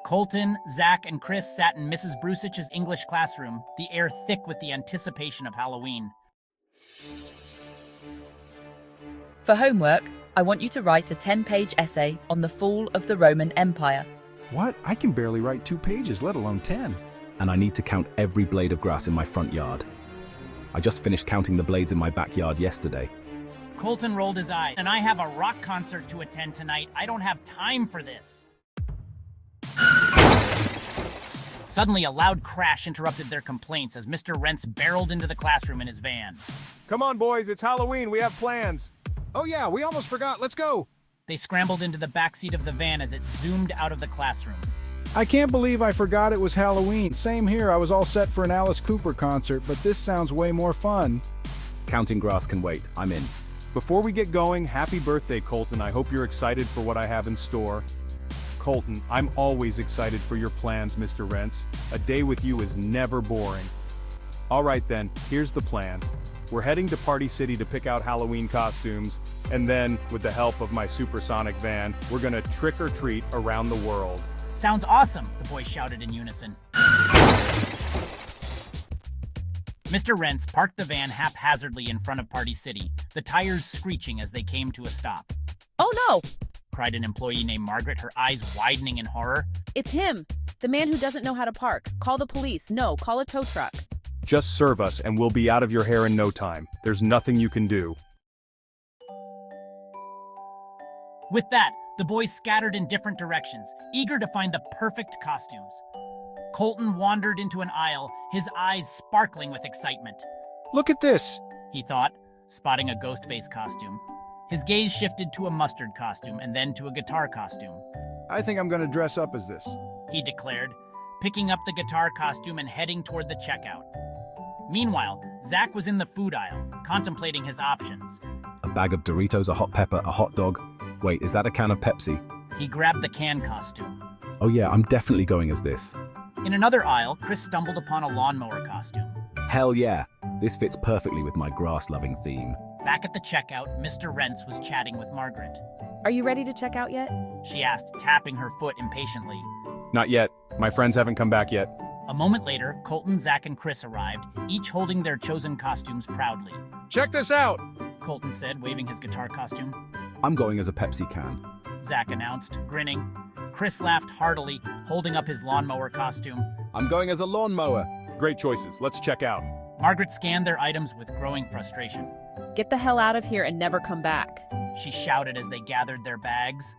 Colton, Zach, and Chris sat in Mrs. Brusich's English classroom, the air thick with the anticipation of Halloween. For homework, I want you to write a 10-page essay on the fall of the Roman Empire. What? I can barely write 2 pages, let alone 10. And I need to count every blade of grass in my front yard. I just finished counting the blades in my backyard yesterday. Colton rolled his eye. And I have a rock concert to attend tonight. I don't have time for this. Suddenly, a loud crash interrupted their complaints as Mr. Rentz barreled into the classroom in his van. Come on, boys, it's Halloween. We have plans. Oh yeah, we almost forgot. Let's go. They scrambled into the backseat of the van as it zoomed out of the classroom. I can't believe I forgot it was Halloween. Same here, I was all set for an Alice Cooper concert, but this sounds way more fun. Counting grass can wait. I'm in. Before we get going, happy birthday, Colton. I hope you're excited for what I have in store. Colton, I'm always excited for your plans, Mr. Rentz. A day with you is never boring. All right then, here's the plan. We're heading to Party City to pick out Halloween costumes, and then, with the help of my supersonic van, we're gonna trick or treat around the world. Sounds awesome, the boys shouted in unison. Mr. Rentz parked the van haphazardly in front of Party City, the tires screeching as they came to a stop. Oh no! Cried an employee named Margaret, her eyes widening in horror. It's him! The man who doesn't know how to park. Call the police. No, call a tow truck. Just serve us and we'll be out of your hair in no time. There's nothing you can do. With that, the boys scattered in different directions, eager to find the perfect costumes. Colton wandered into an aisle, his eyes sparkling with excitement. Look at this! He thought, spotting a ghost face costume. His gaze shifted to a mustard costume and then to a guitar costume. I think I'm gonna dress up as this. He declared, picking up the guitar costume and heading toward the checkout. Meanwhile, Zach was in the food aisle, contemplating his options. A bag of Doritos, a hot pepper, a hot dog. Wait, is that a can of Pepsi? He grabbed the can costume. Oh yeah, I'm definitely going as this. In another aisle, Chris stumbled upon a lawnmower costume. Hell yeah, this fits perfectly with my grass-loving theme. Back at the checkout, Mr. Rentz was chatting with Margaret. Are you ready to check out yet? She asked, tapping her foot impatiently. Not yet. My friends haven't come back yet. A moment later, Colton, Zach, and Chris arrived, each holding their chosen costumes proudly. Check this out! Colton said, waving his guitar costume. I'm going as a Pepsi can. Zach announced, grinning. Chris laughed heartily, holding up his lawnmower costume. I'm going as a lawnmower. Great choices. Let's check out. Margaret scanned their items with growing frustration. Get the hell out of here and never come back. She shouted as they gathered their bags.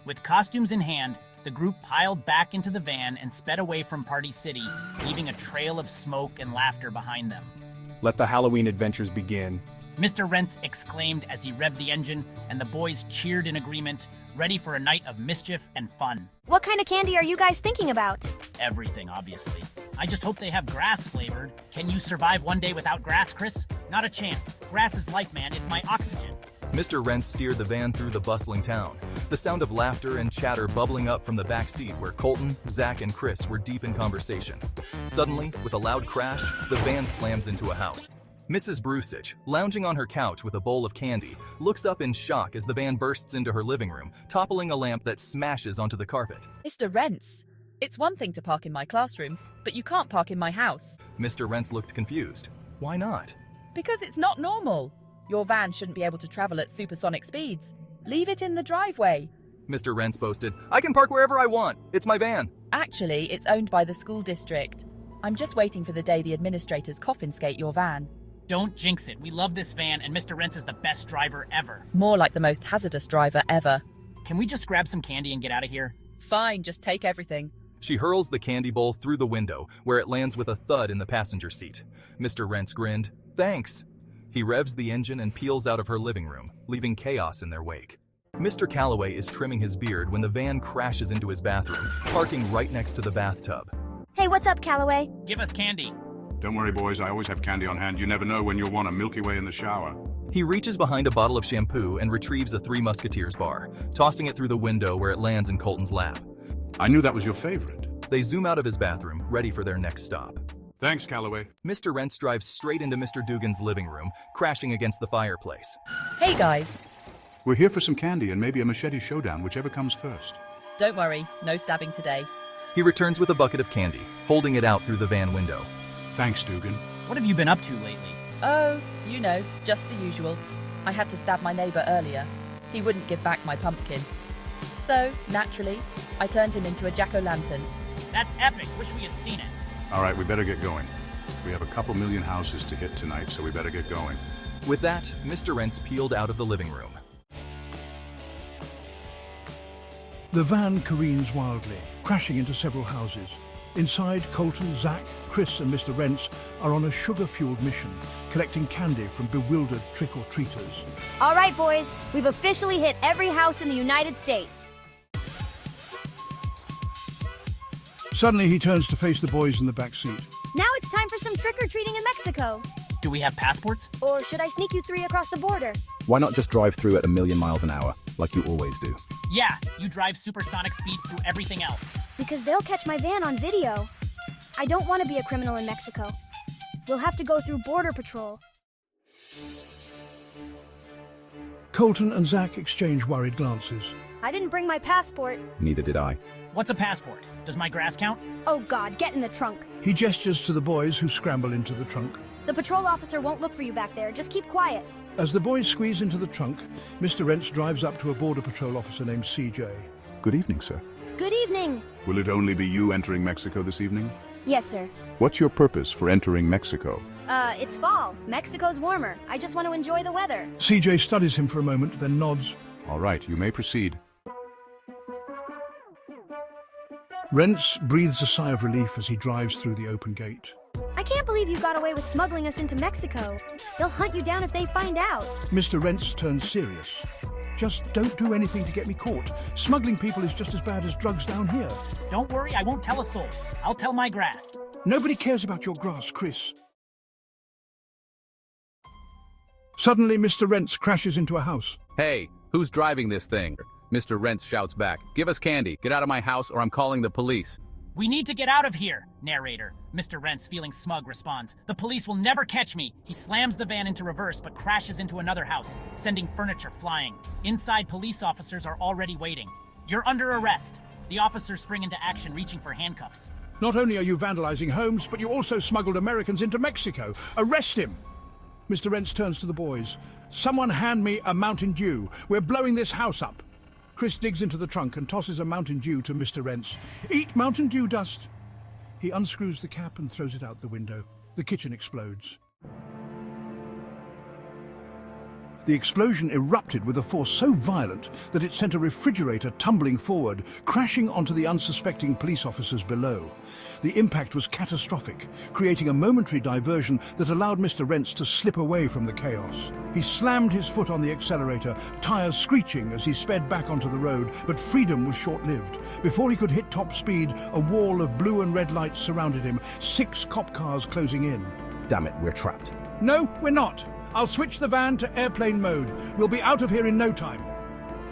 With costumes in hand, the group piled back into the van and sped away from Party City, leaving a trail of smoke and laughter behind them. Let the Halloween adventures begin. Mr. Rentz exclaimed as he revved the engine, and the boys cheered in agreement, ready for a night of mischief and fun. What kind of candy are you guys thinking about? Everything, obviously. I just hope they have grass flavored. Can you survive one day without grass, Chris? Not a chance. Grass is life, man. It's my oxygen. Mr. Rentz steered the van through the bustling town, the sound of laughter and chatter bubbling up from the back seat where Colton, Zach, and Chris were deep in conversation. Suddenly, with a loud crash, the van slams into a house. Mrs. Brusich, lounging on her couch with a bowl of candy, looks up in shock as the van bursts into her living room, toppling a lamp that smashes onto the carpet. Mr. Rentz, it's one thing to park in my classroom, but you can't park in my house. Mr. Rentz looked confused. Why not? Because it's not normal. Your van shouldn't be able to travel at supersonic speeds. Leave it in the driveway. Mr. Rentz boasted, I can park wherever I want. It's my van. Actually, it's owned by the school district. I'm just waiting for the day the administrators confiscate your van. Don't jinx it. We love this van, and Mr. Rentz is the best driver ever. More like the most hazardous driver ever. Can we just grab some candy and get out of here? Fine, just take everything. She hurls the candy bowl through the window, where it lands with a thud in the passenger seat. Mr. Rentz grinned. Thanks. He revs the engine and peels out of her living room, leaving chaos in their wake. Mr. Calloway is trimming his beard when the van crashes into his bathroom, parking right next to the bathtub. Hey, what's up, Calloway? Give us candy. Don't worry, boys. I always have candy on hand. You never know when you'll want a Milky Way in the shower. He reaches behind a bottle of shampoo and retrieves a Three Musketeers bar, tossing it through the window where it lands in Colton's lap. I knew that was your favorite. They zoom out of his bathroom, ready for their next stop. Thanks, Calloway. Mr. Rentz drives straight into Mr. Dugan's living room, crashing against the fireplace. Hey guys, We're here for some candy and maybe a machete showdown, whichever comes first. Don't worry, no stabbing today. He returns with a bucket of candy, holding it out through the van window. Thanks, Dugan. What have you been up to lately? Oh, you know, just the usual. I had to stab my neighbour earlier. He wouldn't give back my pumpkin. So, naturally, I turned him into a jack-o'-lantern. That's epic. Wish we had seen it. All right, we better get going. We have a couple million houses to hit tonight, so we better get going. With that, Mr. Rentz peeled out of the living room. The van careens wildly, crashing into several houses. Inside, Colton, Zach, Chris and Mr. Rentz are on a sugar-fueled mission, collecting candy from bewildered trick-or-treaters. All right, boys, we've officially hit every house in the United States. Suddenly, he turns to face the boys in the back seat. Now it's time for some trick-or-treating in Mexico. Do we have passports? Or should I sneak you 3 across the border? Why not just drive through at a million miles an hour, like you always do? Yeah, you drive supersonic speeds through everything else. Because they'll catch my van on video. I don't want to be a criminal in Mexico. We'll have to go through Border Patrol. Colton and Zach exchange worried glances. I didn't bring my passport. Neither did I. What's a passport? Does my grass count? Oh God, get in the trunk. He gestures to the boys who scramble into the trunk. The patrol officer won't look for you back there. Just keep quiet. As the boys squeeze into the trunk, Mr. Rentz drives up to a Border Patrol officer named CJ. Good evening, sir. Good evening. Will it only be you entering Mexico this evening? Yes, sir. What's your purpose for entering Mexico? It's fall. Mexico's warmer. I just want to enjoy the weather. CJ studies him for a moment, then nods. All right, you may proceed. Rentz breathes a sigh of relief as he drives through the open gate. I can't believe you got away with smuggling us into Mexico. They'll hunt you down if they find out. Mr. Rentz turns serious. Just don't do anything to get me caught. Smuggling people is just as bad as drugs down here. Don't worry, I won't tell a soul. I'll tell my grass. Nobody cares about your grass, Chris. Suddenly, Mr. Rentz crashes into a house. Hey, who's driving this thing? Mr. Rentz shouts back. Give us candy. Get out of my house or I'm calling the police. We need to get out of here, narrator. Mr. Rentz, feeling smug, responds. The police will never catch me. He slams the van into reverse but crashes into another house, sending furniture flying. Inside, police officers are already waiting. You're under arrest. The officers spring into action, reaching for handcuffs. Not only are you vandalizing homes, but you also smuggled Americans into Mexico. Arrest him! Mr. Rentz turns to the boys. Someone hand me a Mountain Dew. We're blowing this house up. Chris digs into the trunk and tosses a Mountain Dew to Mr. Rentz. Eat Mountain Dew dust. He unscrews the cap and throws it out the window. The kitchen explodes. The explosion erupted with a force so violent that it sent a refrigerator tumbling forward, crashing onto the unsuspecting police officers below. The impact was catastrophic, creating a momentary diversion that allowed Mr. Rentz to slip away from the chaos. He slammed his foot on the accelerator, tires screeching as he sped back onto the road, but freedom was short-lived. Before he could hit top speed, a wall of blue and red lights surrounded him, 6 cop cars closing in. Damn it, we're trapped. No, we're not. I'll switch the van to airplane mode. We'll be out of here in no time.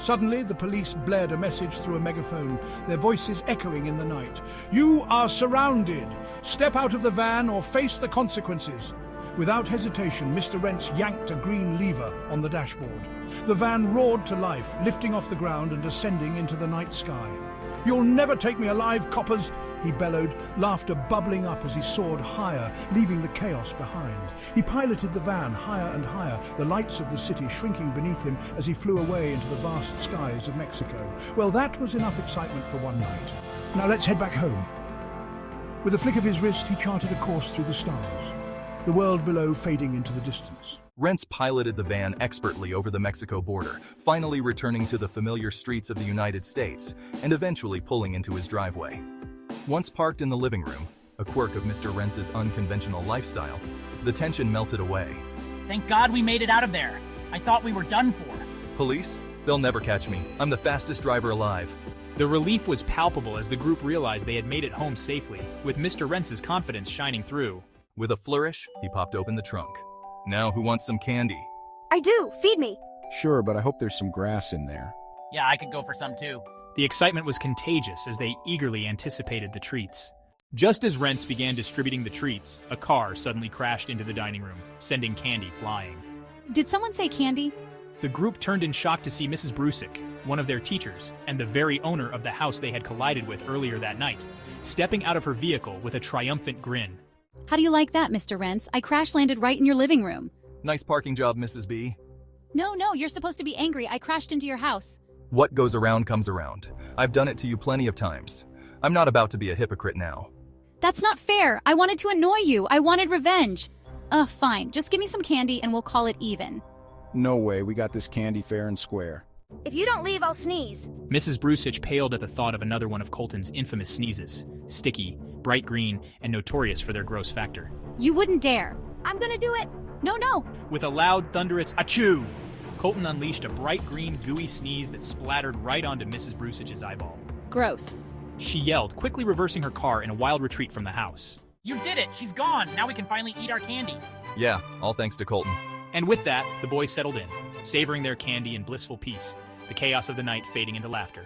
Suddenly, the police blared a message through a megaphone, their voices echoing in the night. You are surrounded. Step out of the van or face the consequences. Without hesitation, Mr. Rentz yanked a green lever on the dashboard. The van roared to life, lifting off the ground and ascending into the night sky. You'll never take me alive, coppers, he bellowed, laughter bubbling up as he soared higher, leaving the chaos behind. He piloted the van higher and higher, the lights of the city shrinking beneath him as he flew away into the vast skies of Mexico. Well, that was enough excitement for one night. Now let's head back home. With a flick of his wrist, he charted a course through the stars, the world below fading into the distance. Rentz piloted the van expertly over the Mexico border, finally returning to the familiar streets of the United States, and eventually pulling into his driveway. Once parked in the living room, a quirk of Mr. Rentz's unconventional lifestyle, the tension melted away. Thank God we made it out of there. I thought we were done for. Police? They'll never catch me. I'm the fastest driver alive. The relief was palpable as the group realized they had made it home safely, with Mr. Rentz's confidence shining through. With a flourish, he popped open the trunk. Now who wants some candy? I do. Feed me. Sure, but I hope there's some grass in there. Yeah, I could go for some too. The excitement was contagious as they eagerly anticipated the treats. Just as Rentz began distributing the treats, a car suddenly crashed into the dining room, sending candy flying. Did someone say candy? The group turned in shock to see Mrs. Brusick, one of their teachers, and the very owner of the house they had collided with earlier that night, stepping out of her vehicle with a triumphant grin. How do you like that, Mr. Rents? I crash-landed right in your living room. Nice parking job, Mrs. B. No, you're supposed to be angry. I crashed into your house. What goes around comes around. I've done it to you plenty of times. I'm not about to be a hypocrite now. That's not fair. I wanted to annoy you. I wanted revenge. Fine. Just give me some candy and we'll call it even. No way, we got this candy fair and square. If you don't leave, I'll sneeze. Mrs. Brusick paled at the thought of another one of Colton's infamous sneezes. Sticky, bright green, and notorious for their gross factor. You wouldn't dare. I'm gonna do it. No. With a loud, thunderous achoo, Colton unleashed a bright green, gooey sneeze that splattered right onto Mrs. Brusich's eyeball. Gross. She yelled, quickly reversing her car in a wild retreat from the house. You did it! She's gone! Now we can finally eat our candy. Yeah, all thanks to Colton. And with that, the boys settled in, savoring their candy in blissful peace, the chaos of the night fading into laughter.